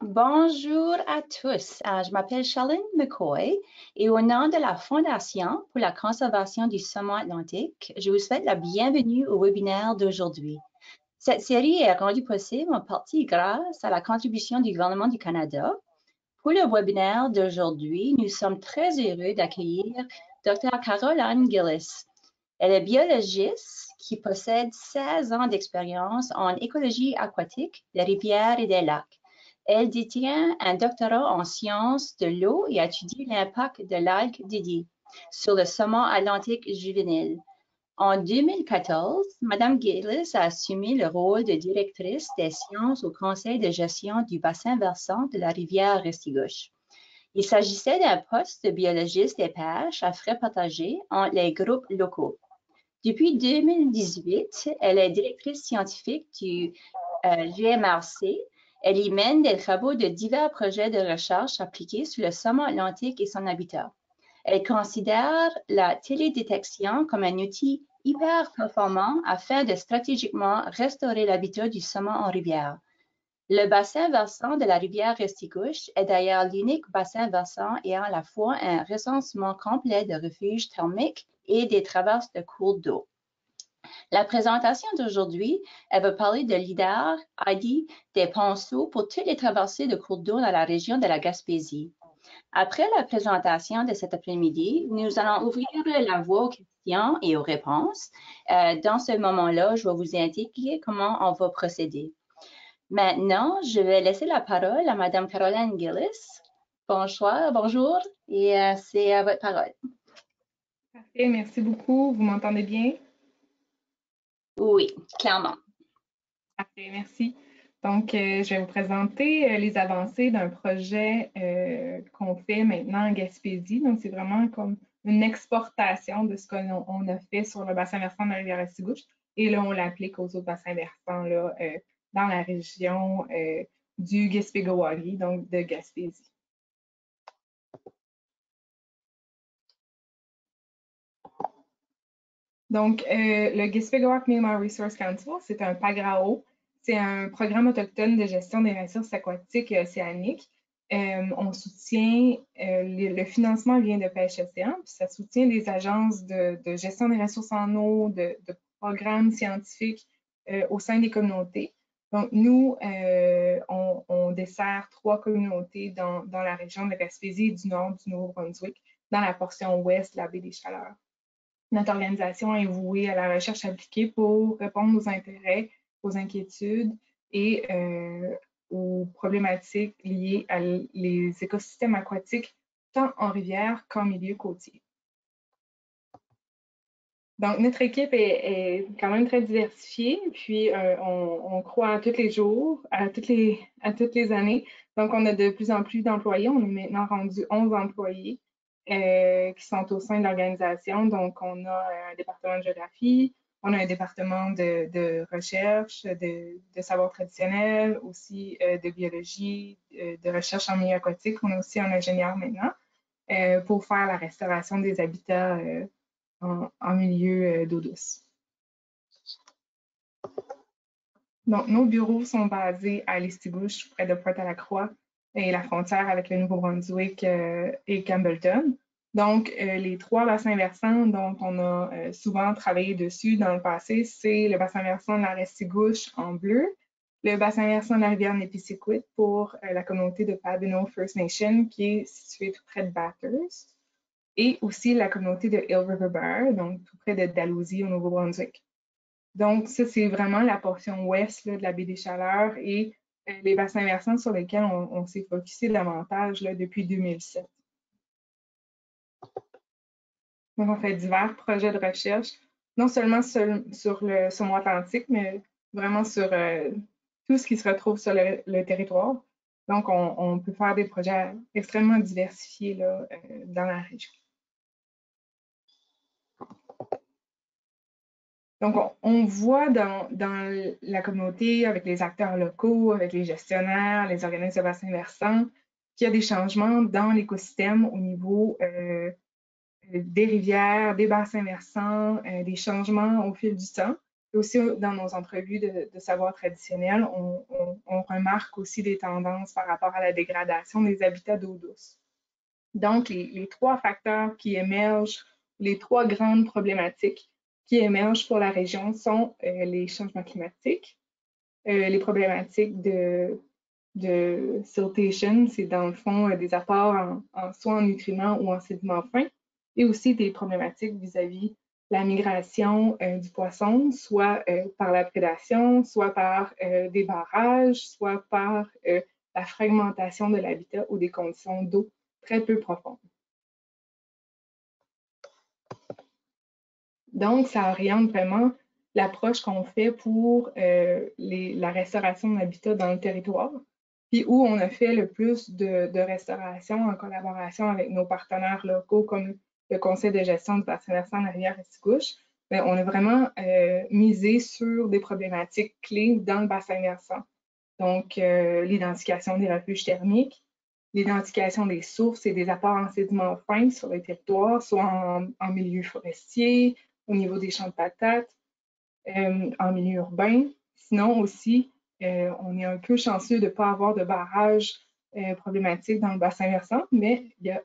Bonjour à tous. Je m'appelle Charlene McCoy et au nom de la Fondation pour la conservation du saumon atlantique, je vous souhaite la bienvenue au webinaire d'aujourd'hui. Cette série est rendue possible en partie grâce à la contribution du gouvernement du Canada. Pour le webinaire d'aujourd'hui, nous sommes très heureux d'accueillir Dr. Caroline Gillis. Elle est biologiste qui possède 16 ans d'expérience en écologie aquatique des rivières et des lacs. Elle détient un doctorat en sciences de l'eau et étudie l'impact de l'algue Didi sur le saumon atlantique juvénile. En 2014, Mme Gillis a assumé le rôle de directrice des sciences au conseil de gestion du bassin versant de la rivière Restigouche. Il s'agissait d'un poste de biologiste des pêches à frais partagés entre les groupes locaux. Depuis 2018, elle est directrice scientifique du GMRC. Elle y mène des travaux de divers projets de recherche appliqués sur le saumon atlantique et son habitat. Elle considère la télédétection comme un outil hyper performant afin de stratégiquement restaurer l'habitat du saumon en rivière. Le bassin versant de la rivière Restigouche est d'ailleurs l'unique bassin versant ayant à la fois un recensement complet de refuges thermiques et des traverses de cours d'eau. La présentation d'aujourd'hui, elle va parler de l'IDAR, ID des ponceaux pour toutes les traversées de cours d'eau dans la région de la Gaspésie. Après la présentation de cet après-midi, nous allons ouvrir la voie aux questions et aux réponses. Dans ce moment-là, je vais vous indiquer comment on va procéder. Maintenant, je vais laisser la parole à Mme Caroline Gillis. Bonjour, et c'est à votre parole. Parfait, merci beaucoup. Vous m'entendez bien? Oui, clairement. Parfait, merci. Donc, je vais vous présenter les avancées d'un projet qu'on fait maintenant en Gaspésie. Donc, c'est vraiment comme une exportation de ce qu'on a fait sur le bassin versant de la rivière Restigouche. Et là, on l'applique aux autres bassins versants là, dans la région du Gaspé-Gowari, donc de Gaspésie. Donc, le Gaspé-Gowak Mi'kmaq Resource Council, c'est un PAGRAO. C'est un programme autochtone de gestion des ressources aquatiques et océaniques. On soutient, le financement vient de Pêche Océan, puis ça soutient des agences de gestion des ressources en eau, de programmes scientifiques au sein des communautés. Donc, nous, on dessert 3 communautés dans la région de la Gaspésie et du nord du Nouveau-Brunswick, dans la portion ouest de la baie des Chaleurs. Notre organisation est vouée à la recherche appliquée pour répondre aux intérêts, aux inquiétudes et aux problématiques liées à les écosystèmes aquatiques, tant en rivière qu'en milieu côtier. Donc, notre équipe est quand même très diversifiée, puis on croît tous les jours, à toutes les années. Donc, on a de plus en plus d'employés. On est maintenant rendu 11 employés qui sont au sein de l'organisation. Donc, on a un département de géographie, on a un département de recherche, de savoir traditionnel, aussi de biologie, de recherche en milieu aquatique. On a aussi un ingénieur maintenant pour faire la restauration des habitats en milieu d'eau douce. Donc, nos bureaux sont basés à Listigouche, près de Pointe-à-la-Croix et la frontière avec le Nouveau-Brunswick et Campbellton. Donc, les 3 bassins versants dont on a souvent travaillé dessus dans le passé, c'est le bassin versant de la Restigouche en bleu, le bassin versant de la rivière Nipisiguit pour la communauté de Pabineau First Nation qui est située tout près de Bathurst, et aussi la communauté de Hill River Bar, donc tout près de Dalhousie au Nouveau-Brunswick. Donc, ça, c'est vraiment la portion ouest là, de la baie des Chaleurs et les bassins versants sur lesquels on s'est focusé davantage là, depuis 2007. Donc, on fait divers projets de recherche, non seulement sur le saumon atlantique, mais vraiment sur tout ce qui se retrouve sur le territoire. Donc, on peut faire des projets extrêmement diversifiés là, dans la région. Donc, on voit dans la communauté, avec les acteurs locaux, avec les gestionnaires, les organismes de bassins versants, qu'il y a des changements dans l'écosystème au niveau des rivières, des bassins versants, des changements au fil du temps. Aussi, dans nos entrevues de savoir traditionnel, on remarque aussi des tendances par rapport à la dégradation des habitats d'eau douce. Donc, les trois facteurs qui émergent, les trois grandes problématiques qui émergent pour la région sont les changements climatiques, les problématiques de siltation, c'est dans le fond des apports soit en nutriments ou en sédiments fins, et aussi des problématiques vis-à-vis la migration du poisson, soit par la prédation, soit par des barrages, soit par la fragmentation de l'habitat ou des conditions d'eau très peu profondes. Donc, ça oriente vraiment l'approche qu'on fait pour la restauration de l'habitat dans le territoire, puis où on a fait le plus de restauration en collaboration avec nos partenaires locaux comme le Conseil de gestion du bassin versant de la rivière Restigouche. On a vraiment misé sur des problématiques clés dans le bassin versant. Donc, l'identification des refuges thermiques, l'identification des sources et des apports en sédiments fins sur le territoire, soit en milieu forestier, au niveau des champs de patates, en milieu urbain. Sinon aussi, on est un peu chanceux de ne pas avoir de barrages problématiques dans le bassin versant, mais il y a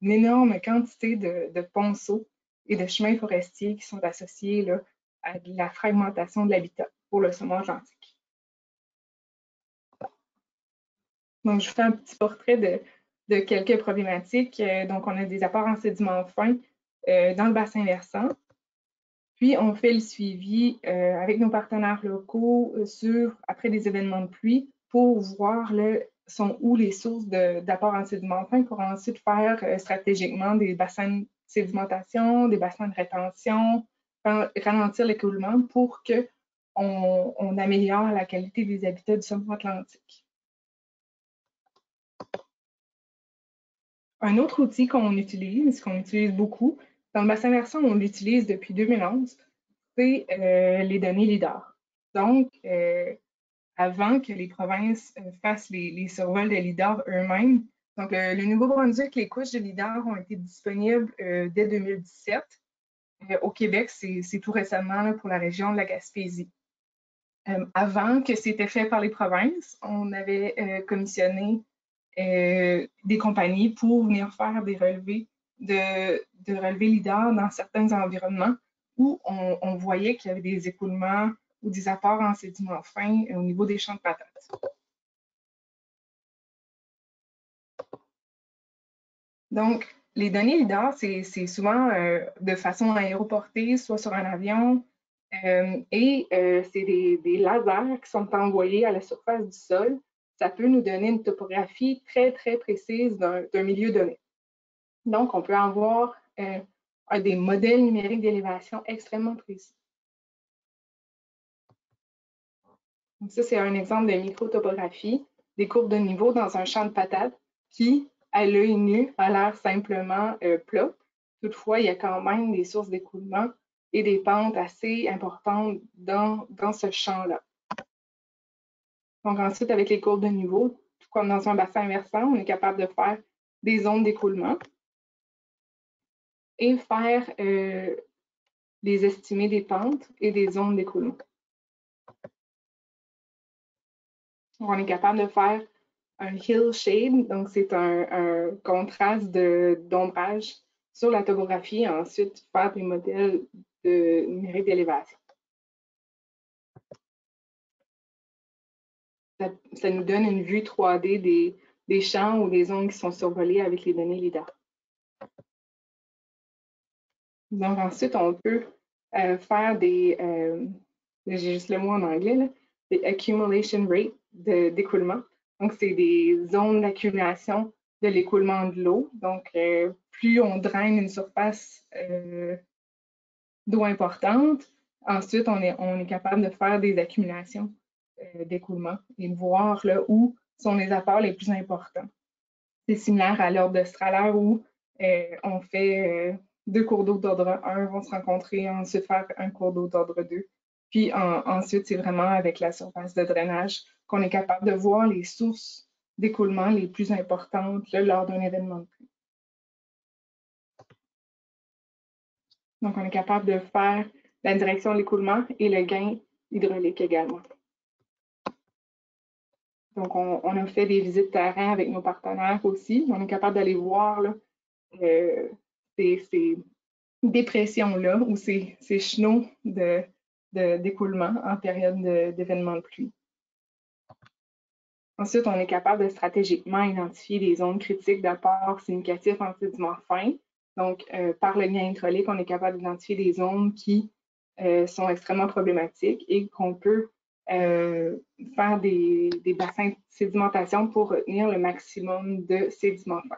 une énorme quantité de ponceaux et de chemins forestiers qui sont associés là, à la fragmentation de l'habitat pour le saumon atlantique. Donc, je vous fais un petit portrait de quelques problématiques. Donc, on a des apports en sédiments fins dans le bassin versant. Puis, on fait le suivi avec nos partenaires locaux après des événements de pluie pour voir sont où les sources d'apports en sédiments fins pour ensuite faire stratégiquement des bassins de sédimentation, des bassins de rétention, ralentir l'écoulement pour qu'on améliore la qualité des habitats du saumon atlantique. Un autre outil qu'on utilise beaucoup, dans le bassin versant, on l'utilise depuis 2011, c'est les données LIDAR. Donc, avant que les provinces fassent les survols de LIDAR eux-mêmes, donc le Nouveau-Brunswick, les couches de LIDAR ont été disponibles dès 2017. Au Québec, c'est tout récemment là, pour la région de la Gaspésie. Avant que c'était fait par les provinces, on avait commissionné des compagnies pour venir faire des relevés de relevés LIDAR dans certains environnements où on voyait qu'il y avait des écoulements ou des apports en sédiments fins au niveau des champs de patates. Donc, les données LIDAR, c'est souvent de façon aéroportée, soit sur un avion, et c'est des lasers qui sont envoyés à la surface du sol. Ça peut nous donner une topographie très, très précise d'un milieu donné. Donc, on peut avoir des modèles numériques d'élévation extrêmement précis. Donc, ça, c'est un exemple de microtopographie, des courbes de niveau dans un champ de patates qui, à l'œil nu, a l'air simplement plat. Toutefois, il y a quand même des sources d'écoulement et des pentes assez importantes dans ce champ-là. Donc, ensuite, avec les courbes de niveau, tout comme dans un bassin versant, on est capable de faire des zones d'écoulement et faire les estimés des pentes et des zones d'écoulement. On est capable de faire un hill shade, donc c'est un contraste d'ombrage sur la topographie et ensuite faire des modèles de numérique d'élévation. Ça nous donne une vue 3D des champs ou des zones qui sont survolées avec les données LIDAR. Donc ensuite, on peut faire j'ai juste le mot en anglais, là, des accumulation rate d'écoulement. Donc, c'est des zones d'accumulation de l'écoulement de l'eau. Donc, plus on draine une surface d'eau importante, ensuite, on est capable de faire des accumulations d'écoulement et de voir là, où sont les apports les plus importants. C'est similaire à l'ordre de Strahler où on fait deux cours d'eau d'ordre 1 vont se rencontrer, ensuite faire un cours d'eau d'ordre 2. Puis ensuite, c'est vraiment avec la surface de drainage qu'on est capable de voir les sources d'écoulement les plus importantes là, lors d'un événement de pluie. Donc, on est capable de faire la direction de l'écoulement et le gain hydraulique également. Donc, on a fait des visites terrain avec nos partenaires aussi. On est capable d'aller voir là, ces dépressions-là ou ces chenaux d'écoulement en période d'événements de pluie. Ensuite, on est capable de stratégiquement identifier des zones critiques d'apport significatif en sédiments fins. Donc, par le lien hydraulique, on est capable d'identifier des zones qui sont extrêmement problématiques et qu'on peut faire des bassins de sédimentation pour retenir le maximum de sédiments fins.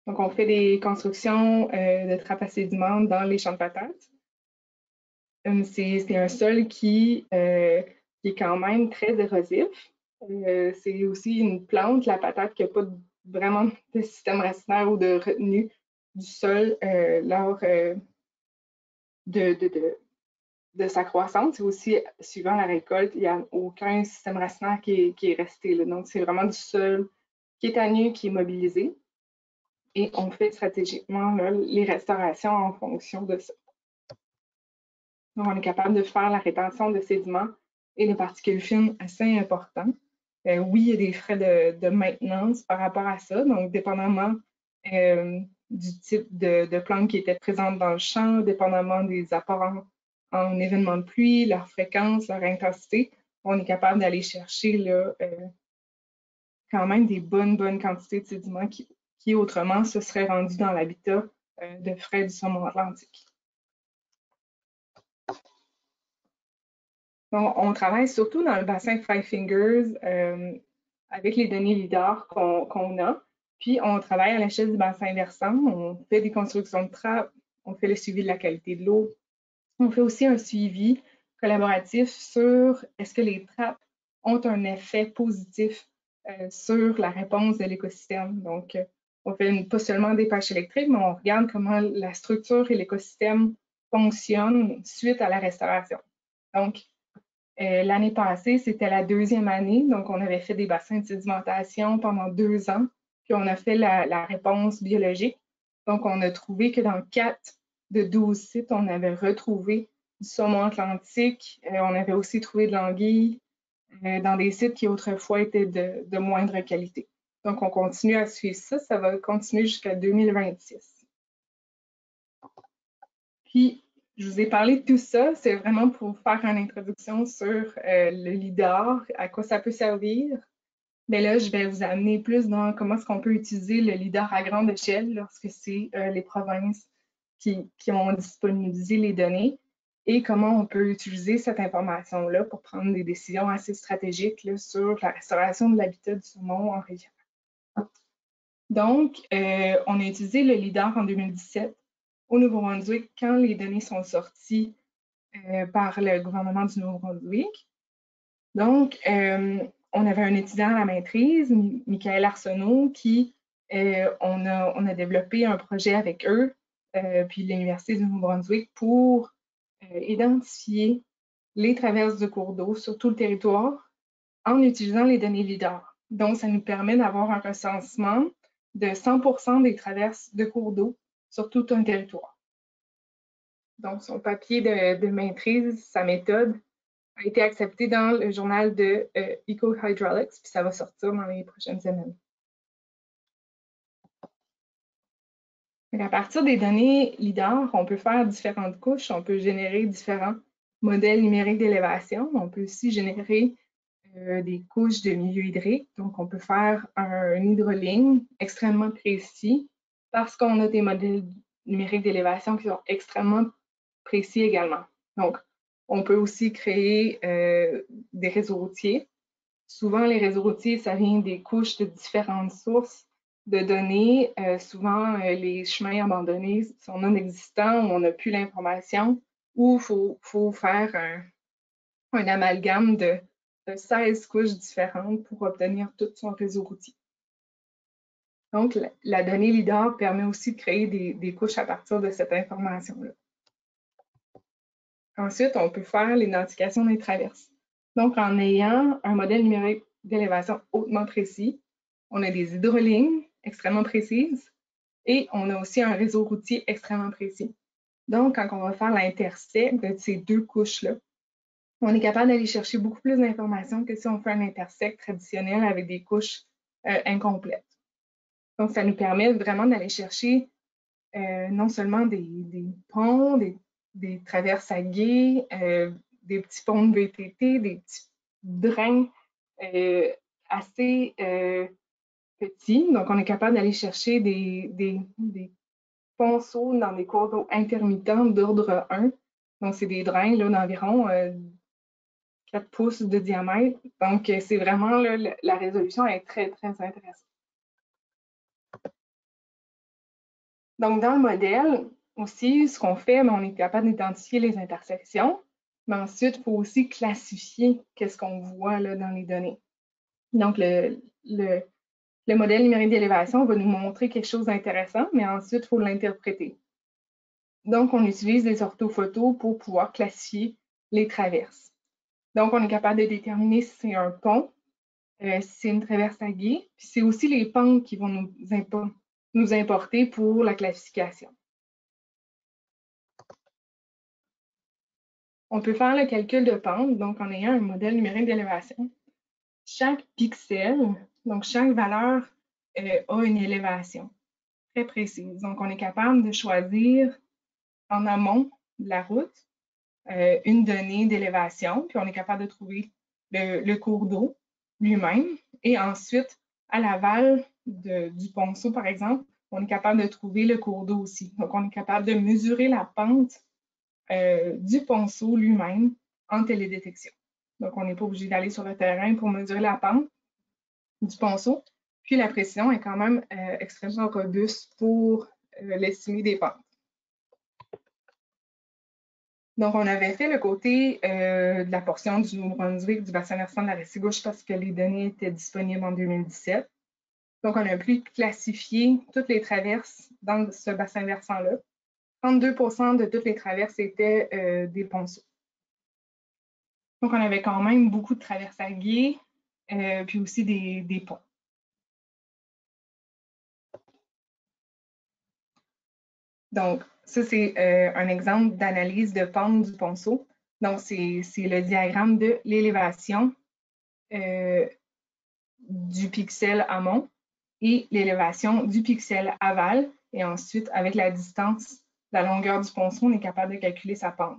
Donc, on fait des constructions de trappes à sédiments dans les champs de patates. C'est un sol qui est quand même très érosif. C'est aussi une plante, la patate, qui n'a pas vraiment de système racinaire ou de retenue du sol lors de sa croissance. Et aussi, suivant la récolte, il n'y a aucun système racinaire qui est resté là. Donc, c'est vraiment du sol qui est à nu, qui est mobilisé. Et on fait stratégiquement là, les restaurations en fonction de ça. Donc, on est capable de faire la rétention de sédiments et de particules fines assez importants. Oui, il y a des frais de maintenance par rapport à ça. Donc, dépendamment du type de plantes qui étaient présentes dans le champ, dépendamment des apports en événements de pluie, leur fréquence, leur intensité, on est capable d'aller chercher là, quand même des bonnes quantités de sédiments qui autrement se seraient rendus dans l'habitat de frais du saumon atlantique. Donc, on travaille surtout dans le bassin Five Fingers avec les données LIDAR qu'on a. Puis, on travaille à l'échelle du bassin versant. On fait des constructions de trappes, on fait le suivi de la qualité de l'eau. On fait aussi un suivi collaboratif sur est-ce que les trappes ont un effet positif sur la réponse de l'écosystème. Donc, on fait pas seulement des pêches électriques, mais on regarde comment la structure et l'écosystème fonctionnent suite à la restauration. Donc, l'année passée, c'était la 2e année, donc on avait fait des bassins de sédimentation pendant 2 ans, puis on a fait la réponse biologique. Donc, on a trouvé que dans 4 de 12 sites, on avait retrouvé du saumon atlantique. On avait aussi trouvé de l'anguille dans des sites qui autrefois étaient de moindre qualité. Donc, on continue à suivre ça. Ça va continuer jusqu'à 2026. Puis, je vous ai parlé de tout ça. C'est vraiment pour faire une introduction sur le LIDAR, à quoi ça peut servir. Mais là, je vais vous amener plus dans comment est-ce qu'on peut utiliser le LIDAR à grande échelle lorsque c'est les provinces qui ont disponibilisé les données et comment on peut utiliser cette information-là pour prendre des décisions assez stratégiques là, sur la restauration de l'habitat du saumon en région. Donc, on a utilisé le LIDAR en 2017 au Nouveau-Brunswick quand les données sont sorties par le gouvernement du Nouveau-Brunswick. Donc, on avait un étudiant à la maîtrise, Michael Arsenault, qui, on a développé un projet avec eux, puis l'Université du Nouveau-Brunswick, pour identifier les traverses de cours d'eau sur tout le territoire en utilisant les données LIDAR. Donc, ça nous permet d'avoir un recensement de 100% des traverses de cours d'eau sur tout un territoire. Donc, son papier de maîtrise, sa méthode, a été accepté dans le journal de Eco-Hydraulics, puis ça va sortir dans les prochaines semaines. Donc, à partir des données LIDAR, on peut faire différentes couches, on peut générer différents modèles numériques d'élévation, on peut aussi générer des couches de milieu hydrique, donc on peut faire un hydroligne extrêmement précis parce qu'on a des modèles numériques d'élévation qui sont extrêmement précis également. Donc, on peut aussi créer des réseaux routiers. Souvent, les réseaux routiers, ça vient des couches de différentes sources de données. Souvent, les chemins abandonnés sont non existants, ou on n'a plus l'information, ou il faut faire un amalgame de 16 couches différentes pour obtenir tout son réseau routier. Donc, la donnée LIDAR permet aussi de créer des couches à partir de cette information-là. Ensuite, on peut faire l'identification des traverses. Donc, en ayant un modèle numérique d'élévation hautement précis, on a des hydrolignes extrêmement précises et on a aussi un réseau routier extrêmement précis. Donc, quand on va faire l'intersect de ces deux couches-là, on est capable d'aller chercher beaucoup plus d'informations que si on fait un intersect traditionnel avec des couches incomplètes. Donc, ça nous permet vraiment d'aller chercher non seulement des ponts, des traverses à gué, des petits ponts de VTT, des petits drains assez petits. Donc, on est capable d'aller chercher des ponceaux dans des cours d'eau intermittents d'ordre 1. Donc, c'est des drains d'environ 4 pouces de diamètre. Donc, c'est vraiment, là, la résolution est très, très intéressante. Donc, dans le modèle, aussi, ce qu'on fait, on est capable d'identifier les intersections, mais ensuite, il faut aussi classifier qu'est-ce qu'on voit là, dans les données. Donc, le modèle numérique d'élévation va nous montrer quelque chose d'intéressant, mais ensuite, il faut l'interpréter. Donc, on utilise les orthophotos pour pouvoir classifier les traverses. Donc, on est capable de déterminer si c'est un pont, si c'est une traverse à gué, puis c'est aussi les pentes qui vont nous importer pour la classification. On peut faire le calcul de pente, donc en ayant un modèle numérique d'élévation. Chaque pixel, donc chaque valeur a une élévation très précise. Donc, on est capable de choisir en amont de la route une donnée d'élévation, puis on est capable de trouver le cours d'eau lui-même. Et ensuite, à l'aval du ponceau, par exemple, on est capable de trouver le cours d'eau aussi. Donc, on est capable de mesurer la pente du ponceau lui-même en télédétection. Donc, on n'est pas obligé d'aller sur le terrain pour mesurer la pente du ponceau. Puis, la précision est quand même extrêmement robuste pour l'estimer des pentes. Donc, on avait fait le côté de la portion du Nouveau-Brunswick, du bassin versant de la Restigouche parce que les données étaient disponibles en 2017. Donc, on a pu classifier toutes les traverses dans ce bassin versant-là. 32% de toutes les traverses étaient des ponceaux. Donc, on avait quand même beaucoup de traverses à gué, puis aussi des ponts. Donc, ça, c'est un exemple d'analyse de pente du ponceau. Donc, c'est le diagramme de l'élévation du pixel amont et l'élévation du pixel aval. Et ensuite, avec la distance, la longueur du ponceau, on est capable de calculer sa pente.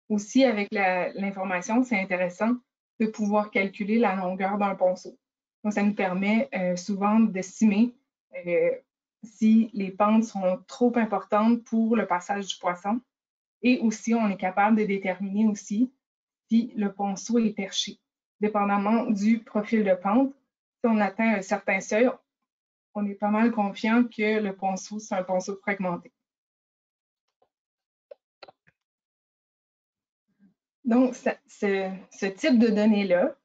Aussi, avec l'information, c'est intéressant de pouvoir calculer la longueur d'un ponceau. Donc, ça nous permet souvent d'estimer si les pentes sont trop importantes pour le passage du poisson. Et aussi, on est capable de déterminer aussi si le ponceau est perché. Dépendamment du profil de pente, si on atteint un certain seuil, on est pas mal confiant que le ponceau, c'est un ponceau fragmenté. Donc, ce type de données-là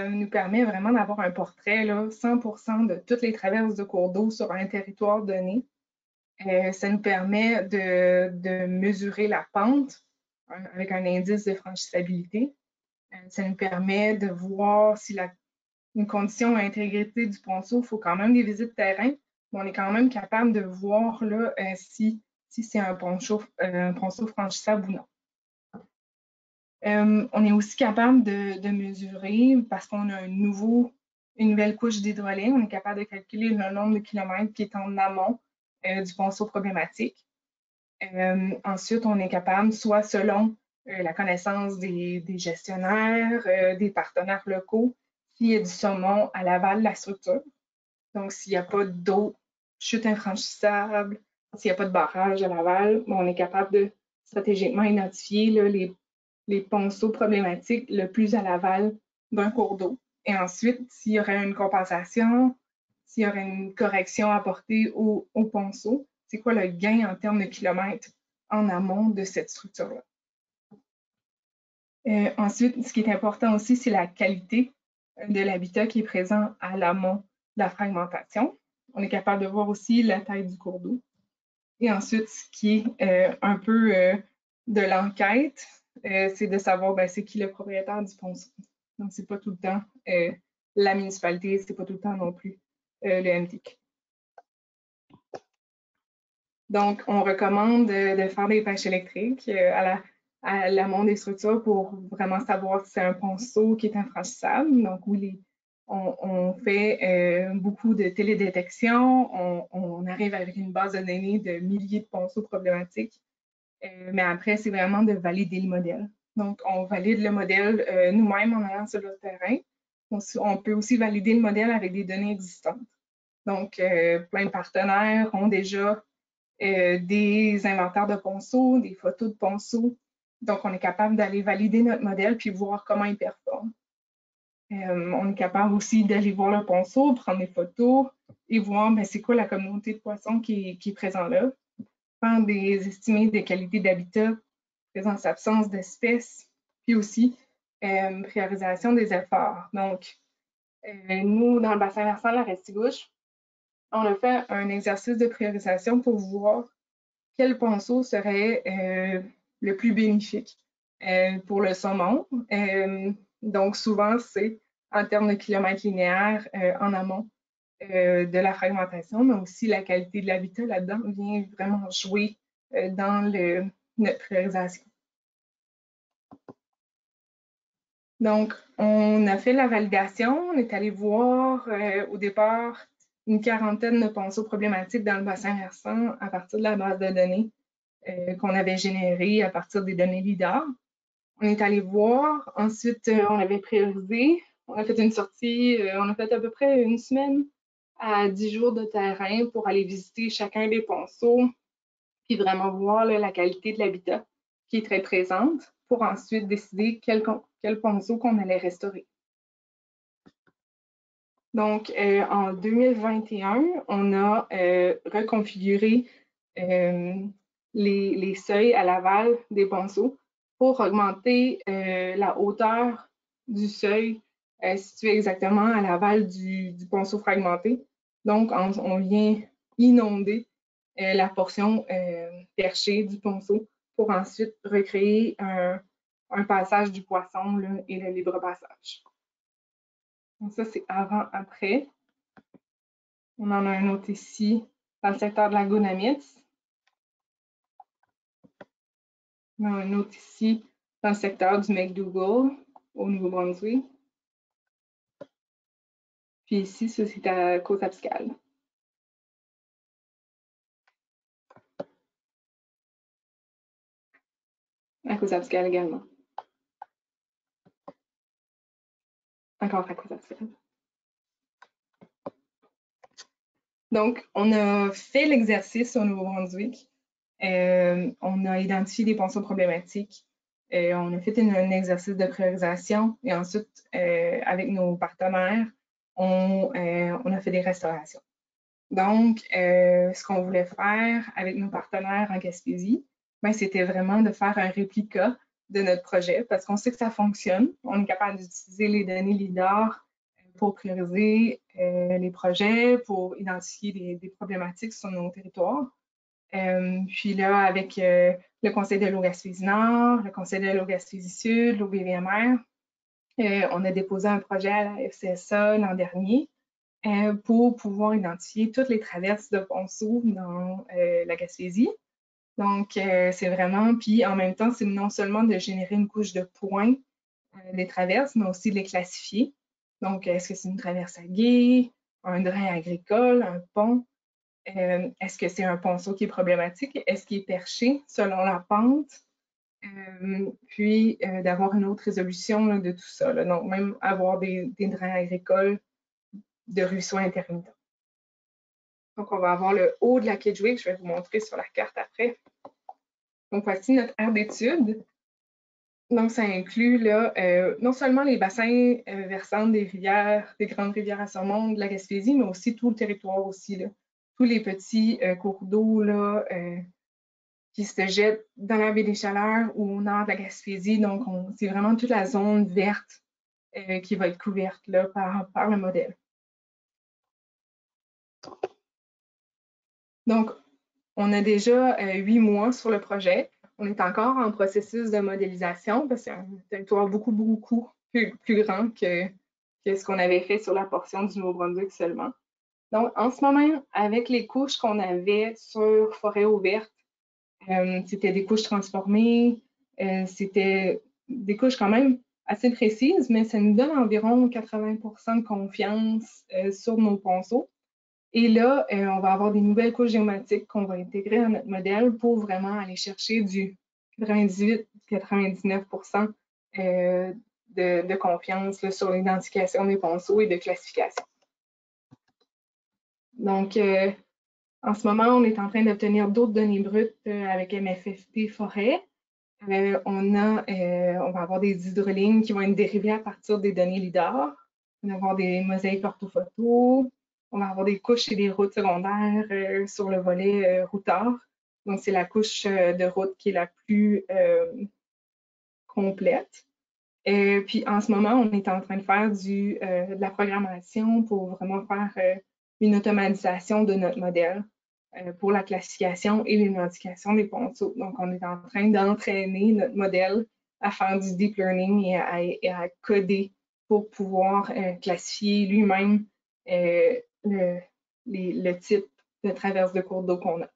nous permet vraiment d'avoir un portrait là, 100% de toutes les traverses de cours d'eau sur un territoire donné. Ça nous permet de mesurer la pente avec un indice de franchissabilité. Ça nous permet de voir si une condition d'intégrité du ponceau, il faut quand même des visites de terrain, mais on est quand même capable de voir là, si c'est un ponceau franchissable ou non. On est aussi capable de mesurer, parce qu'on a une nouvelle couche d'hydroline, on est capable de calculer le nombre de kilomètres qui est en amont du ponceau problématique. Ensuite, on est capable, soit selon la connaissance des gestionnaires, des partenaires locaux, s'il y a du saumon à l'aval de la structure. Donc, s'il n'y a pas d'eau, chute infranchissable, s'il n'y a pas de barrage à l'aval, on est capable de stratégiquement identifier là, les ponceaux problématiques le plus à l'aval d'un cours d'eau. Et ensuite, s'il y aurait une compensation, s'il y aurait une correction apportée au ponceau, c'est quoi le gain en termes de kilomètres en amont de cette structure-là. Ensuite, ce qui est important aussi, c'est la qualité de l'habitat qui est présent à l'amont de la fragmentation. On est capable de voir aussi la taille du cours d'eau. Et ensuite, ce qui est un peu de l'enquête, c'est de savoir c'est qui le propriétaire du ponceau. Donc, c'est pas tout le temps la municipalité, c'est pas tout le temps non plus le MTIC. Donc, on recommande de faire des pêches électriques à l'amont des structures pour vraiment savoir si c'est un ponceau qui est infranchissable. Donc, on fait beaucoup de télédétection. On arrive avec une base de données de milliers de ponceaux problématiques. Mais après, c'est vraiment de valider le modèle. Donc, on valide le modèle nous-mêmes en allant sur le terrain. On peut aussi valider le modèle avec des données existantes. Donc, plein de partenaires ont déjà des inventaires de ponceaux, des photos de ponceaux. Donc, on est capable d'aller valider notre modèle puis voir comment il performe. On est capable aussi d'aller voir le ponceau, prendre des photos et voir c'est quoi la communauté de poissons qui est présente là. Faire des estimés de qualité d'habitat, présence-absence d'espèces, puis aussi priorisation des efforts. Donc, nous, dans le bassin versant de la Restigouche, on a fait un exercice de priorisation pour voir quel ponceau serait le plus bénéfique pour le saumon. Donc, souvent, c'est en termes de kilomètres linéaires en amont de la fragmentation, mais aussi la qualité de l'habitat là-dedans vient vraiment jouer dans notre priorisation. Donc, on a fait la validation, on est allé voir au départ une quarantaine de ponceaux problématiques dans le bassin versant à partir de la base de données qu'on avait générée à partir des données LIDAR. On est allé voir, ensuite on avait priorisé, on a fait une sortie, on a fait à peu près une semaine à 10 jours de terrain pour aller visiter chacun des ponceaux, puis vraiment voir la qualité de l'habitat qui est très présente pour ensuite décider quel ponceau qu'on allait restaurer. Donc, en 2021, on a reconfiguré les seuils à l'aval des ponceaux pour augmenter la hauteur du seuil situé exactement à l'aval du ponceau fragmenté. Donc, on vient inonder la portion perchée du ponceau pour ensuite recréer un passage du poisson là, et le libre passage. Donc ça, c'est avant-après. On en a un autre ici dans le secteur de la Gonamitz. On a un autre ici dans le secteur du McDougall au Nouveau-Brunswick. Puis ici, ça, c'est à Côte-Abscale. À Côte-Abscale également. Encore à Côte-Abscale. Donc, on a fait l'exercice au Nouveau-Brunswick. On a identifié des ponceaux problématiques. On a fait un exercice de priorisation et ensuite, avec nos partenaires, on a fait des restaurations. Donc, ce qu'on voulait faire avec nos partenaires en Gaspésie, c'était vraiment de faire un réplica de notre projet parce qu'on sait que ça fonctionne. On est capable d'utiliser les données LIDAR pour prioriser les projets, pour identifier des problématiques sur nos territoires. Puis là, avec le Conseil de l'eau Gaspésie Nord, le Conseil de l'eau Gaspésie Sud, l'OBVMR, on a déposé un projet à la FCSA l'an dernier pour pouvoir identifier toutes les traverses de ponceaux dans la Gaspésie. Donc, c'est vraiment, puis en même temps, c'est non seulement de générer une couche de points des traverses, mais aussi de les classifier. Donc, est-ce que c'est une traverse à gué, un drain agricole, un pont? Est-ce que c'est un ponceau qui est problématique? Est-ce qu'il est perché selon la pente? Puis, d'avoir une autre résolution là, de tout ça. Là. Donc, même avoir des drains agricoles de ruisseaux intermittents. Donc, on va avoir le haut de la Kedgewick. Je vais vous montrer sur la carte après. Donc, voici notre aire d'étude. Donc, ça inclut là, non seulement les bassins versants des rivières, des grandes rivières à saumon de la Gaspésie, mais aussi tout le territoire aussi. Là. Tous les petits cours d'eau qui se jettent dans la baie des Chaleurs ou au nord de la Gaspésie. Donc, c'est vraiment toute la zone verte qui va être couverte là, par le modèle. Donc, on a déjà 8 mois sur le projet. On est encore en processus de modélisation parce que c'est un territoire beaucoup plus grand que ce qu'on avait fait sur la portion du Nouveau-Brunswick seulement. Donc, en ce moment, avec les couches qu'on avait sur forêt ouverte, c'était des couches transformées, c'était des couches quand même assez précises, mais ça nous donne environ 80% de confiance sur nos ponceaux. Et là, on va avoir des nouvelles couches géomatiques qu'on va intégrer à notre modèle pour vraiment aller chercher du 98-99% de confiance là, sur l'identification des ponceaux et de classification. Donc, en ce moment, on est en train d'obtenir d'autres données brutes avec MFFP Forêt. On va avoir des hydrolignes qui vont être dérivées à partir des données LIDAR. On va avoir des mosaïques orthophoto. On va avoir des couches et des routes secondaires sur le volet routard. Donc, c'est la couche de route qui est la plus complète. Puis, en ce moment, on est en train de faire de la programmation pour vraiment faire une automatisation de notre modèle pour la classification et l'identification des ponceaux. Donc, on est en train d'entraîner notre modèle à faire du deep learning et à coder pour pouvoir classifier lui-même le type de traverse de cours d'eau qu'on a.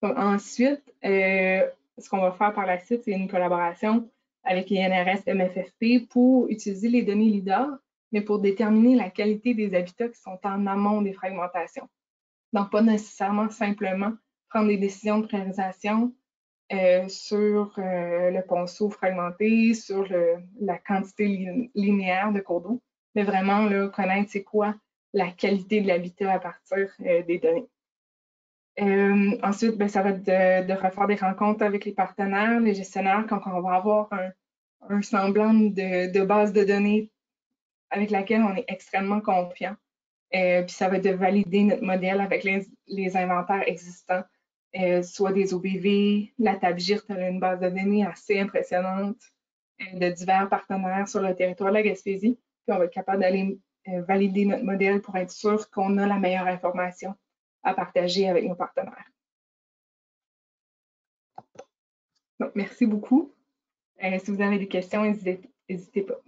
Donc, ensuite, ce qu'on va faire par la suite, c'est une collaboration avec les NRS MFFP pour utiliser les données LIDAR, mais pour déterminer la qualité des habitats qui sont en amont des fragmentations. Donc, pas nécessairement simplement prendre des décisions de priorisation sur le ponceau fragmenté, sur la quantité linéaire de cours d'eau, mais vraiment là, connaître c'est quoi la qualité de l'habitat à partir des données. Ensuite, ben, ça va être de refaire des rencontres avec les partenaires, les gestionnaires, quand on va avoir un semblant de base de données avec laquelle on est extrêmement confiant. Puis ça va être de valider notre modèle avec les inventaires existants, soit des OBV, la TABGIRT, elle a une base de données assez impressionnante de divers partenaires sur le territoire de la Gaspésie. Puis on va être capable d'aller valider notre modèle pour être sûr qu'on a la meilleure information à partager avec nos partenaires. Donc, merci beaucoup. Si vous avez des questions, n'hésitez pas.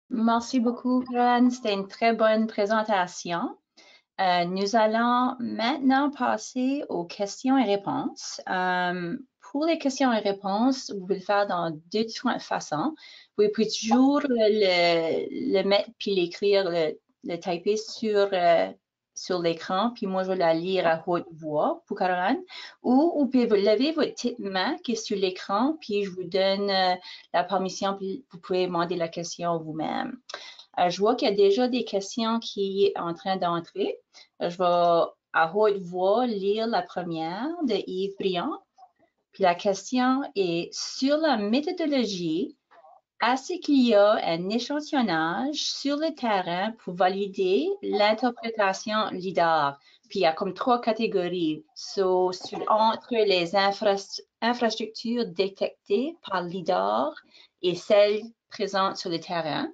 Merci beaucoup, Caroline. C'était une très bonne présentation. Nous allons maintenant passer aux questions et réponses. Pour les questions et réponses, vous pouvez le faire dans deux différentes façons. Vous pouvez toujours le mettre puis l'écrire, le typer sur l'écran, puis moi je vais la lire à haute voix pour Caroline. Ou vous pouvez lever votre petite main qui est sur l'écran, puis je vous donne la permission, puis vous pouvez demander la question vous-même. Je vois qu'il y a déjà des questions qui sont en train d'entrer. Je vais à haute voix lire la première de Yves Briand. Puis la question est sur la méthodologie, est-ce qu'il y a un échantillonnage sur le terrain pour valider l'interprétation LIDAR? Puis il y a comme trois catégories. Entre les infrastructures détectées par LIDAR et celles présentes sur le terrain.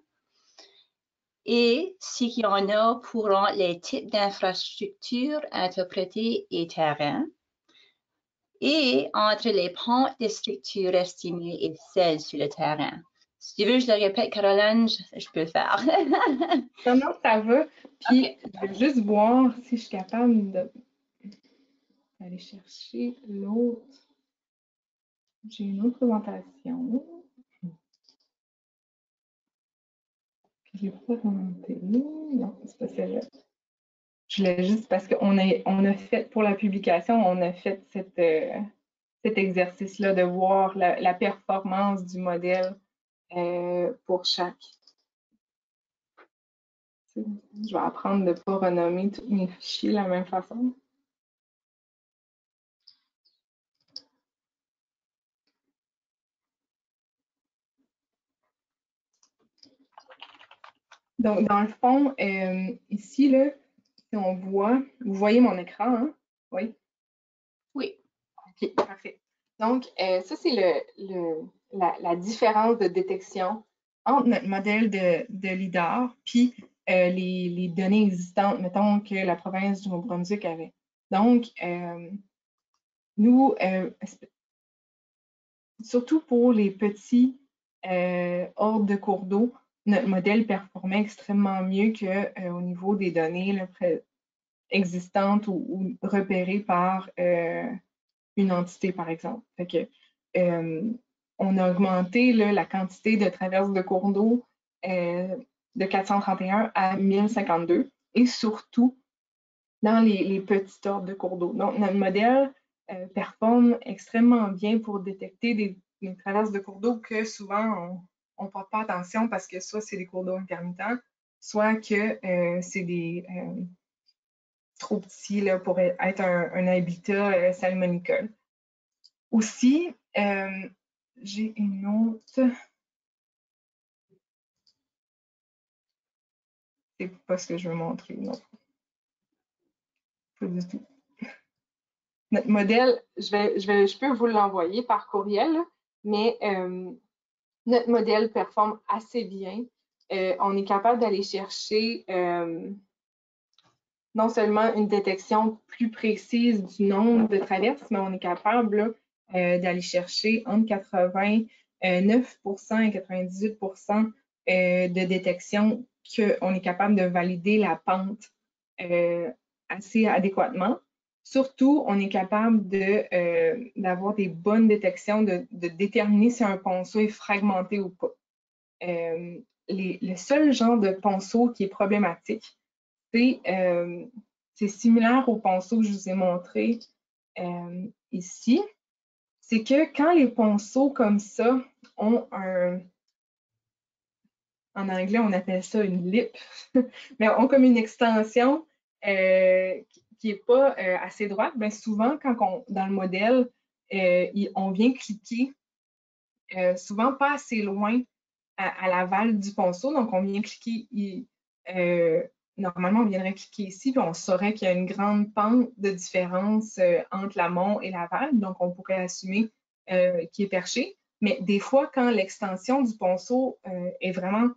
Et s'il y en a pour les types d'infrastructures interprétées et terrain, et entre les pentes des structures estimées et celles sur le terrain. Si tu veux, je le répète, Caroline, je peux le faire. Non, ça va. Puis, je vais juste voir si je suis capable d'aller chercher l'autre. J'ai une autre présentation. Je l'ai pas remontée. Non, c'est pas celle-là. Je l'ai juste parce qu'on a fait, pour la publication, on a fait cet exercice-là de voir la performance du modèle pour chaque. Je vais apprendre de ne pas renommer tous mes fichiers de la même façon. Donc, dans le fond, ici, là, si on voit, vous voyez mon écran, hein? Oui? Oui. OK, parfait. Donc, ça, c'est la différence de détection entre notre modèle de LIDAR puis les données existantes, mettons, que la province du Nouveau-Brunswick avait. Donc, nous, surtout pour les petits ordres de cours d'eau, notre modèle performait extrêmement mieux qu'au niveau des données là, existantes ou repérées par une entité, par exemple. Fait que, on a augmenté là, la quantité de traverses de cours d'eau de 431 à 1052 et surtout dans les petits ordres de cours d'eau. Donc, notre modèle performe extrêmement bien pour détecter des traverses de cours d'eau que souvent on ne porte pas attention parce que soit c'est des cours d'eau intermittents, soit que c'est des trop petits là, pour être un habitat salmonicole. Aussi, j'ai une autre. C'est pas ce que je veux montrer, non. Pas du tout. Notre modèle, je peux vous l'envoyer par courriel, mais notre modèle performe assez bien. On est capable d'aller chercher non seulement une détection plus précise du nombre de traverses, mais on est capable d'aller chercher entre 89% et 98% de détection qu'on est capable de valider la pente assez adéquatement. Surtout, on est capable d'avoir des bonnes détections, de déterminer si un ponceau est fragmenté ou pas. Le seul genre de ponceau qui est problématique, c'est similaire au ponceau que je vous ai montré ici. C'est que quand les ponceaux comme ça ont en anglais, on appelle ça une lip, mais ont comme une extension qui n'est pas assez droite, bien souvent, dans le modèle, on vient cliquer, souvent pas assez loin à l'aval du ponceau, donc on vient cliquer, normalement on viendrait cliquer ici, puis on saurait qu'il y a une grande pente de différence entre l'amont et l'aval, donc on pourrait assumer qu'il est perché, mais des fois, quand l'extension du ponceau est vraiment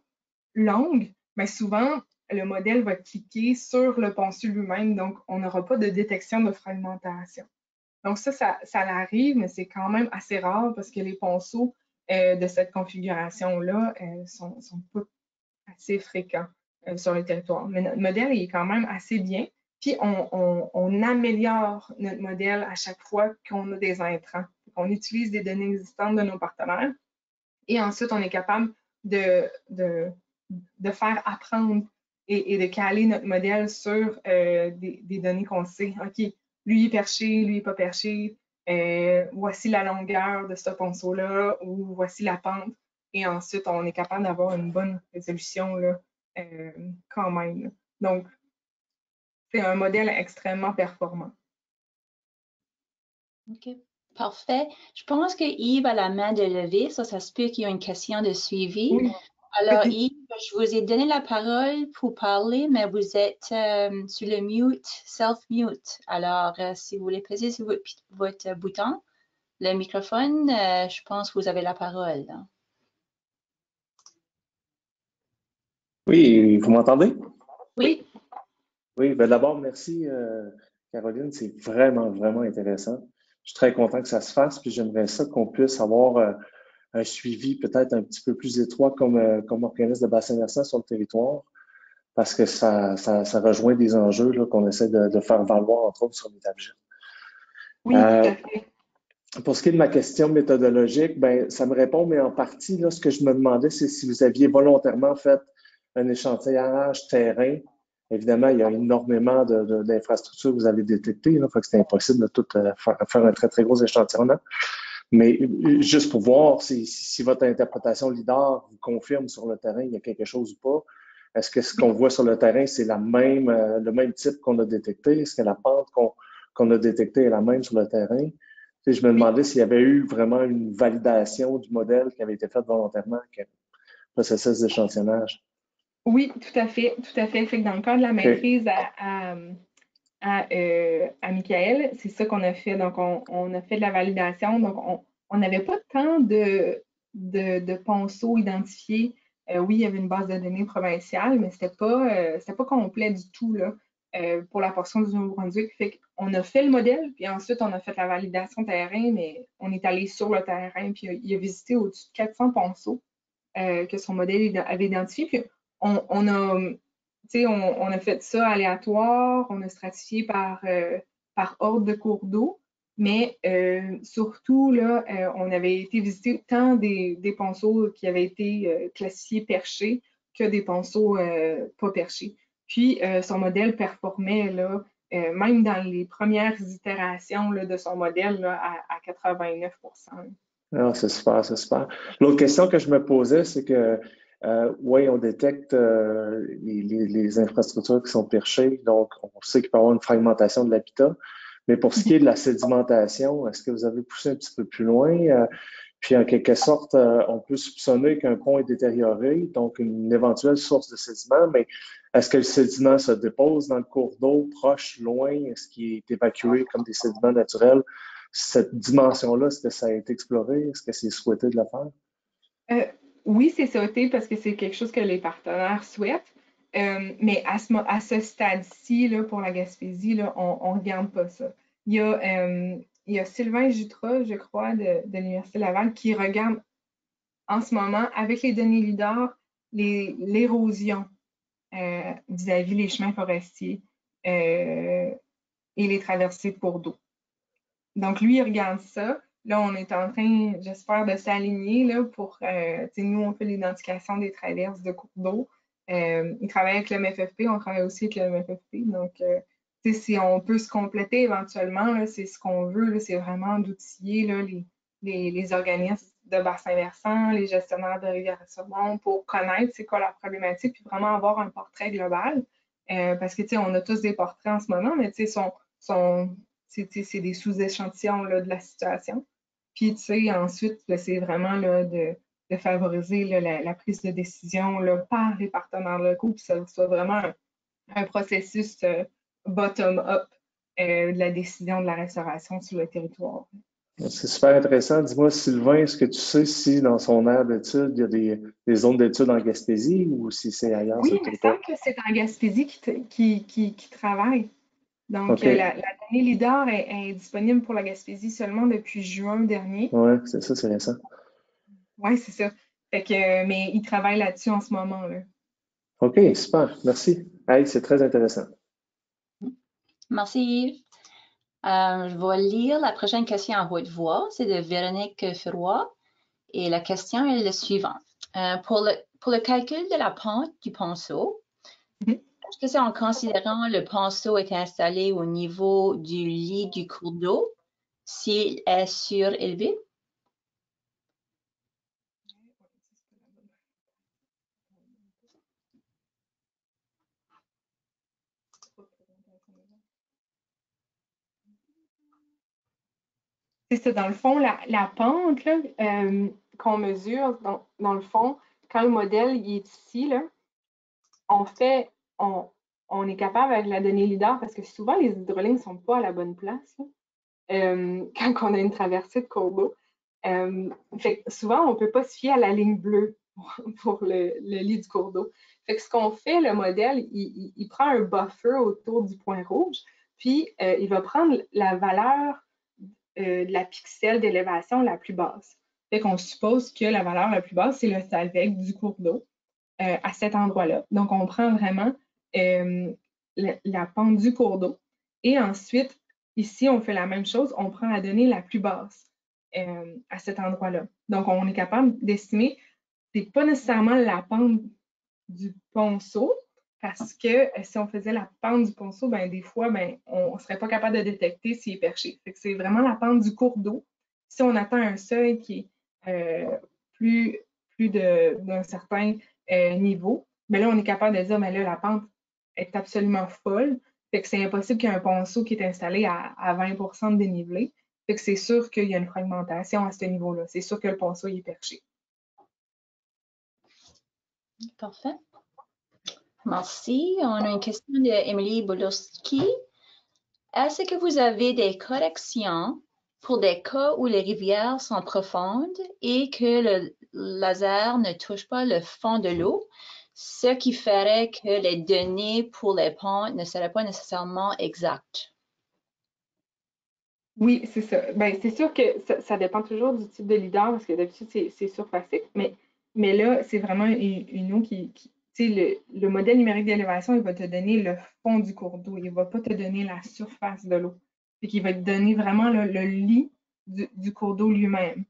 longue, mais souvent, le modèle va cliquer sur le ponceau lui-même, donc on n'aura pas de détection de fragmentation. Donc ça arrive, mais c'est quand même assez rare parce que les ponceaux de cette configuration-là sont pas assez fréquents sur le territoire. Mais notre modèle est quand même assez bien. Puis on améliore notre modèle à chaque fois qu'on a des intrants. On utilise des données existantes de nos partenaires et ensuite on est capable de faire apprendre et de caler notre modèle sur des données qu'on sait. OK, lui est perché, lui n'est pas perché. Voici la longueur de ce ponceau-là ou voici la pente. Et ensuite, on est capable d'avoir une bonne résolution là, quand même. Donc, c'est un modèle extrêmement performant. OK, parfait. Je pense que Yves a la main de lever, ça se peut qu'il y ait une question de suivi. Oui. Alors, Yves, je vous ai donné la parole pour parler, mais vous êtes sur le mute, self-mute. Alors, si vous voulez peser sur votre bouton, le microphone, je pense que vous avez la parole. Oui, vous m'entendez? Oui. Oui, ben d'abord, merci Caroline, c'est vraiment, vraiment intéressant. Je suis très content que ça se fasse, puis j'aimerais ça qu'on puisse avoir un suivi peut-être un petit peu plus étroit comme organisme de bassin versant sur le territoire, parce que ça rejoint des enjeux qu'on essaie de faire valoir, entre autres, sur l'État-Bigène. Oui, tout à fait. Pour ce qui est de ma question méthodologique, ben, ça me répond, mais en partie, là, ce que je me demandais, c'est si vous aviez volontairement fait un échantillonnage terrain. Évidemment, il y a énormément d'infrastructures que vous avez détectées, là, fait que c'est impossible de tout faire un très, très gros échantillonnage. Mais juste pour voir si votre interprétation LIDAR vous confirme sur le terrain, il y a quelque chose ou pas. Est-ce que ce qu'on voit sur le terrain, c'est le même type qu'on a détecté? Est-ce que la pente qu'on a détectée est la même sur le terrain? Je me demandais s'il y avait eu vraiment une validation du modèle qui avait été faite volontairement avec le processus d'échantillonnage. Oui, tout à fait, tout à fait. Fait que dans le cadre de la maîtrise à Michael, c'est ça qu'on a fait. Donc, on a fait de la validation. Donc, on n'avait pas tant de ponceaux identifiés. Oui, il y avait une base de données provinciale, mais c'était pas complet du tout là, pour la portion du Nouveau-Brunswick. Fait qu'on a fait le modèle, puis ensuite, on a fait la validation terrain, mais on est allé sur le terrain, puis il a visité au-dessus de 400 ponceaux. que son modèle avait identifié. Puis on a fait ça aléatoire, on a stratifié par ordre de cours d'eau, mais surtout, là, on avait été visiter tant des ponceaux qui avaient été classifiés perchés que des ponceaux pas perchés. Puis, son modèle performait, là, même dans les premières itérations là, de son modèle, là, à 89 Ah, c'est super, c'est super. L'autre question que je me posais, c'est que, oui, on détecte les infrastructures qui sont perchées, donc on sait qu'il peut y avoir une fragmentation de l'habitat. Mais pour ce qui est de la sédimentation, est-ce que vous avez poussé un petit peu plus loin? Puis en quelque sorte, on peut soupçonner qu'un pont est détérioré, donc une éventuelle source de sédiment, mais est-ce que le sédiment se dépose dans le cours d'eau, proche, loin? Est-ce qu'il est évacué comme des sédiments naturels? Cette dimension-là, est-ce que ça a été exploré? Est-ce que c'est souhaité de le faire? Oui, c'est souhaité parce que c'est quelque chose que les partenaires souhaitent. Mais à ce stade-ci, là, pour la Gaspésie, là, on ne regarde pas ça. Il y a Sylvain Jutras, je crois, de l'Université Laval, qui regarde en ce moment, avec les données LIDAR, l'érosion vis-à-vis les chemins forestiers et les traversées de cours d'eau. Donc, lui, il regarde ça. Là, on est en train, j'espère, de s'aligner là, pour, nous, on fait l'identification des traverses de cours d'eau. Il travaille avec le MFFP, on travaille aussi avec le MFFP. Donc, si on peut se compléter éventuellement, c'est ce qu'on veut, c'est vraiment d'outiller les organismes de bassin versant, les gestionnaires de rivière-sur-monde pour connaître c'est quoi la problématique, puis vraiment avoir un portrait global. Parce que, on a tous des portraits en ce moment, mais c'est des sous-échantillons de la situation. Puis, ensuite, c'est vraiment là, de favoriser là, la prise de décision là, par les partenaires locaux, puis ça soit vraiment un processus bottom-up de la décision de la restauration sur le territoire. C'est super intéressant. Dis-moi, Sylvain, est-ce que tu sais si dans son aire d'études, il y a des zones d'études en Gaspésie ou si c'est ailleurs Oui, sur le il me territoire? semble que c'est en Gaspésie qui travaille. Donc, OK. la donnée LIDAR est disponible pour la Gaspésie seulement depuis juin dernier. Oui, c'est ça, c'est récent. Oui, c'est ça. Fait que, mais il travaille là-dessus en ce moment, là. OK, super. Merci. Hey, c'est très intéressant. Merci. Je vais lire la prochaine question en haute voix. C'est de Véronique Ferroy. Et la question est la suivante. Pour le calcul de la pente du ponceau, est-ce que c'est en considérant le ponceau est installé au niveau du lit du cours d'eau, s'il est surélevé? C'est ça, dans le fond, la pente là, qu'on mesure, dans le fond, quand le modèle il est ici, là, on est capable avec la donnée LIDAR, parce que souvent les hydralignes ne sont pas à la bonne place là, quand on a une traversée de cours d'eau. Fait que souvent, on ne peut pas se fier à la ligne bleue pour le lit du cours d'eau. Fait que ce qu'on fait, le modèle, il prend un buffer autour du point rouge, puis il va prendre la valeur de la pixel d'élévation la plus basse. Fait qu'on suppose que la valeur la plus basse, c'est le Salveig du cours d'eau à cet endroit-là. Donc, on prend vraiment la pente du cours d'eau. Et ensuite, ici, on fait la même chose, on prend la donnée la plus basse à cet endroit-là. Donc, on est capable d'estimer, c'est pas nécessairement la pente du ponceau, parce que si on faisait la pente du ponceau, ben, des fois, ben, on ne serait pas capable de détecter s'il est perché. C'est vraiment la pente du cours d'eau. Si on atteint un seuil qui est plus d'un certain niveau, mais là, on est capable de dire, mais là, la pente est absolument folle. Fait que c'est impossible qu'il y ait un ponceau qui est installé à 20% de dénivelé. Fait que c'est sûr qu'il y a une fragmentation à ce niveau-là. C'est sûr que le ponceau il est perché. Parfait. Merci. On a une question d'Emilie Bolowski. Est-ce que vous avez des corrections pour des cas où les rivières sont profondes et que le laser ne touche pas le fond de l'eau, ce qui ferait que les données pour les ponts ne seraient pas nécessairement exactes? Oui, c'est ça. Ben, c'est sûr que ça dépend toujours du type de leader, parce que d'habitude, c'est surfacique, mais Mais là, c'est vraiment une eau tu sais, le modèle numérique d'élévation, il va te donner le fond du cours d'eau. Il ne va pas te donner la surface de l'eau. Fait qu'il va te donner vraiment le lit du cours d'eau lui-même.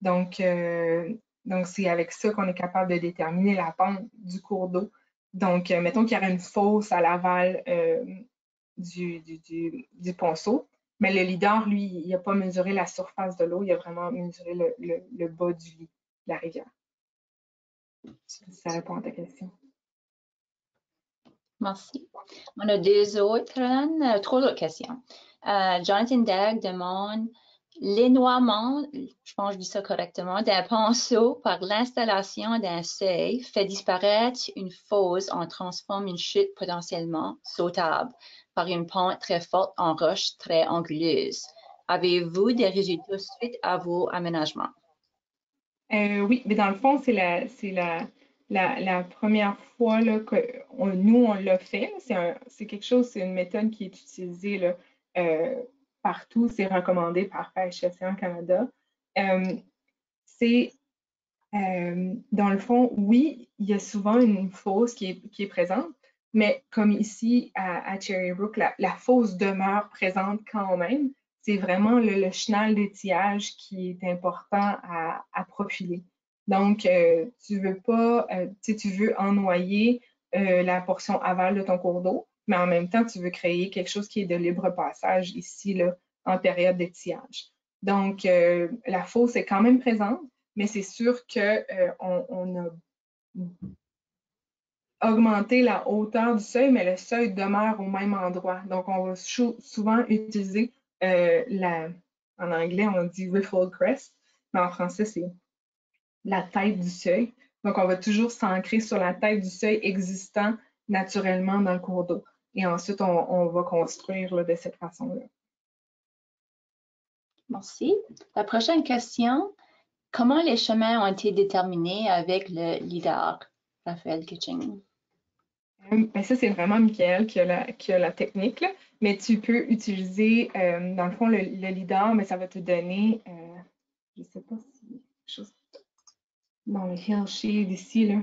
Donc, c'est avec ça qu'on est capable de déterminer la pente du cours d'eau. Donc, mettons qu'il y aurait une fosse à l'aval du ponceau, mais le lidar, lui, il n'a pas mesuré la surface de l'eau, il a vraiment mesuré le bas du lit de la rivière. Ça répond à ta question. Merci. On a trois autres questions. Jonathan Dagg demande l'énoiement, je pense que je dis ça correctement, d'un ponceau par l'installation d'un seuil fait disparaître une fosse en transforme une chute potentiellement sautable par une pente très forte en roche très anguleuse. Avez-vous des résultats suite à vos aménagements? Oui, mais dans le fond, c'est la première fois là, que nous, on l'a fait. C'est quelque chose, c'est une méthode qui est utilisée là, partout. C'est recommandé par Pêche Océan Canada. Dans le fond, oui, il y a souvent une fosse qui est présente, mais comme ici à Cherry Brook, la fosse demeure présente quand même. C'est vraiment le chenal d'étiage qui est important à profiler. Donc, tu veux pas, tu veux ennoyer la portion aval de ton cours d'eau, mais en même temps, tu veux créer quelque chose qui est de libre passage ici, là, en période d'étiage. Donc, la fosse est quand même présente, mais c'est sûr qu'on a augmenté la hauteur du seuil, mais le seuil demeure au même endroit. Donc, on va souvent utiliser en anglais, on dit riffle crest, mais en français, c'est la tête du seuil. Donc, on va toujours s'ancrer sur la tête du seuil existant naturellement dans le cours d'eau. Et ensuite, on va construire là, de cette façon-là. Merci. La prochaine question. Comment les chemins ont été déterminés avec le lidar, Raphaël Kitching? Ben ça, c'est vraiment Michael qui a la technique, là. Mais tu peux utiliser, dans le fond, le lidar, mais ça va te donner, je ne sais pas si quelque chose dans le Hillshade ici, là.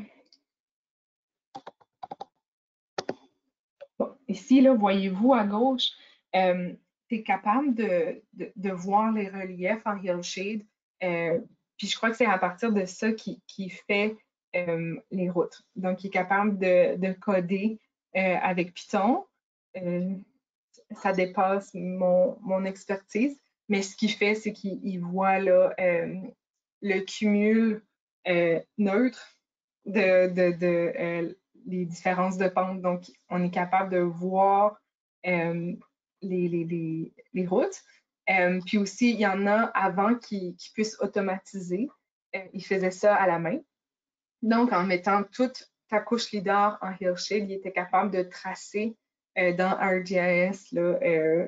Bon, ici, là, voyez-vous à gauche, tu es capable de voir les reliefs en Hillshade. Puis je crois que c'est à partir de ça qui fait les routes. Donc, il est capable de coder avec Python. Ça dépasse mon expertise, mais ce qu'il fait, c'est qu'il voit là, le cumul neutre de les différences de pente. Donc, on est capable de voir les routes. Puis aussi, il y en a avant qui puissent automatiser. Il faisait ça à la main. Donc, en mettant toute ta couche lidar en Hillshade, il était capable de tracer dans ArcGIS là,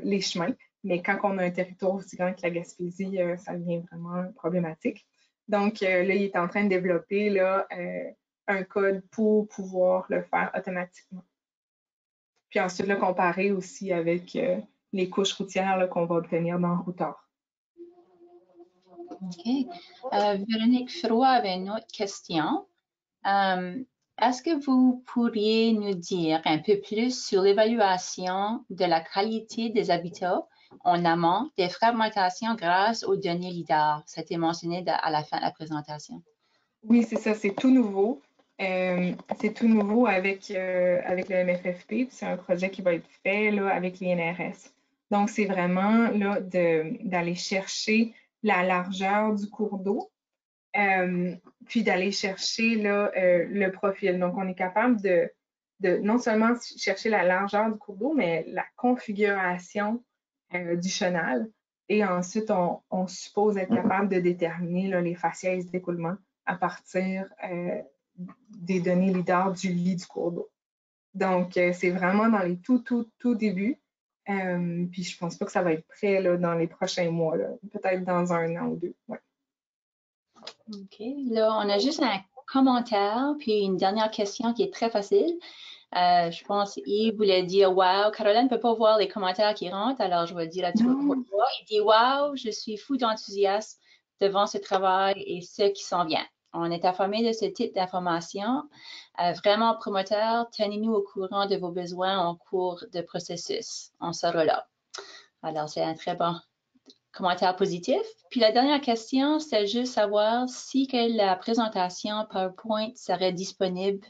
les chemins. Mais quand on a un territoire aussi grand que la Gaspésie, ça devient vraiment problématique. Donc, là, il est en train de développer là, un code pour pouvoir le faire automatiquement. Puis ensuite, le comparer aussi avec les couches routières qu'on va obtenir dans Routor. OK. Véronique Froid avait une autre question. Est-ce que vous pourriez nous dire un peu plus sur l'évaluation de la qualité des habitats en amont des fragmentations grâce aux données LIDAR? C'était mentionné à la fin de la présentation. Oui, c'est ça, c'est tout nouveau. C'est tout nouveau avec le MFFP. C'est un projet qui va être fait là, avec l'INRS. Donc, c'est vraiment là, d'aller chercher la largeur du cours d'eau, puis d'aller chercher là, le profil. Donc, on est capable de non seulement chercher la largeur du cours d'eau, mais la configuration du chenal. Et ensuite, on suppose être capable de déterminer là, les faciès d'écoulement à partir des données LIDAR du lit du cours d'eau. Donc, c'est vraiment dans les tout débuts. Puis, je ne pense pas que ça va être prêt là, dans les prochains mois, peut-être dans 1 an ou 2. Ouais. OK. Là, on a juste un commentaire, puis une dernière question qui est très facile. Je pense qu'il voulait dire « Wow, Caroline ne peut pas voir les commentaires qui rentrent, alors je vais le dire à tout le monde. Il dit « Wow, je suis fou d'enthousiasme devant ce travail et ce qui s'en vient. » On est informé de ce type d'information. Vraiment promoteur, tenez-nous au courant de vos besoins en cours de processus. On sera là. Alors, c'est un très bon commentaire positif. Puis la dernière question, c'est juste savoir si la présentation PowerPoint serait disponible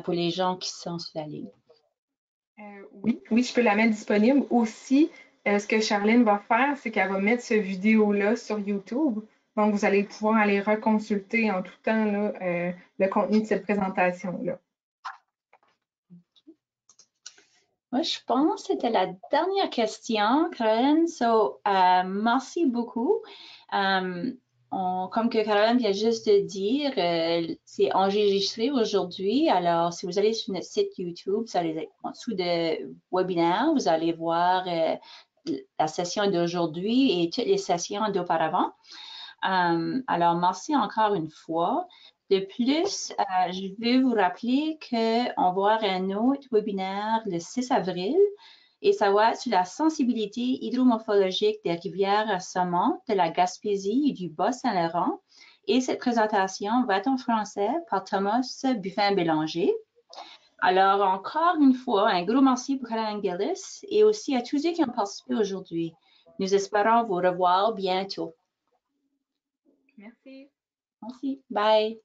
pour les gens qui sont sur la ligne. Oui, je peux la mettre disponible. Aussi, ce que Charline va faire, c'est qu'elle va mettre cette vidéo-là sur YouTube. Donc, vous allez pouvoir aller reconsulter en tout temps là, le contenu de cette présentation-là. Moi, je pense que c'était la dernière question, Caroline. Merci beaucoup. Comme que Caroline vient juste de dire, c'est enregistré aujourd'hui. Alors, si vous allez sur notre site YouTube, vous allez être en dessous de webinaire, vous allez voir la session d'aujourd'hui et toutes les sessions d'auparavant. Alors, merci encore une fois. De plus, je vais vous rappeler qu'on va avoir un autre webinaire le 6 avril et ça va être sur la sensibilité hydromorphologique des rivières à saumon de la Gaspésie et du Bas-Saint-Laurent. Et cette présentation va être en français par Thomas Buffin-Bélanger. Alors, encore une fois, un gros merci pour Caroline Gillis et aussi à tous ceux qui ont participé aujourd'hui. Nous espérons vous revoir bientôt. Merci. Merci. Bye.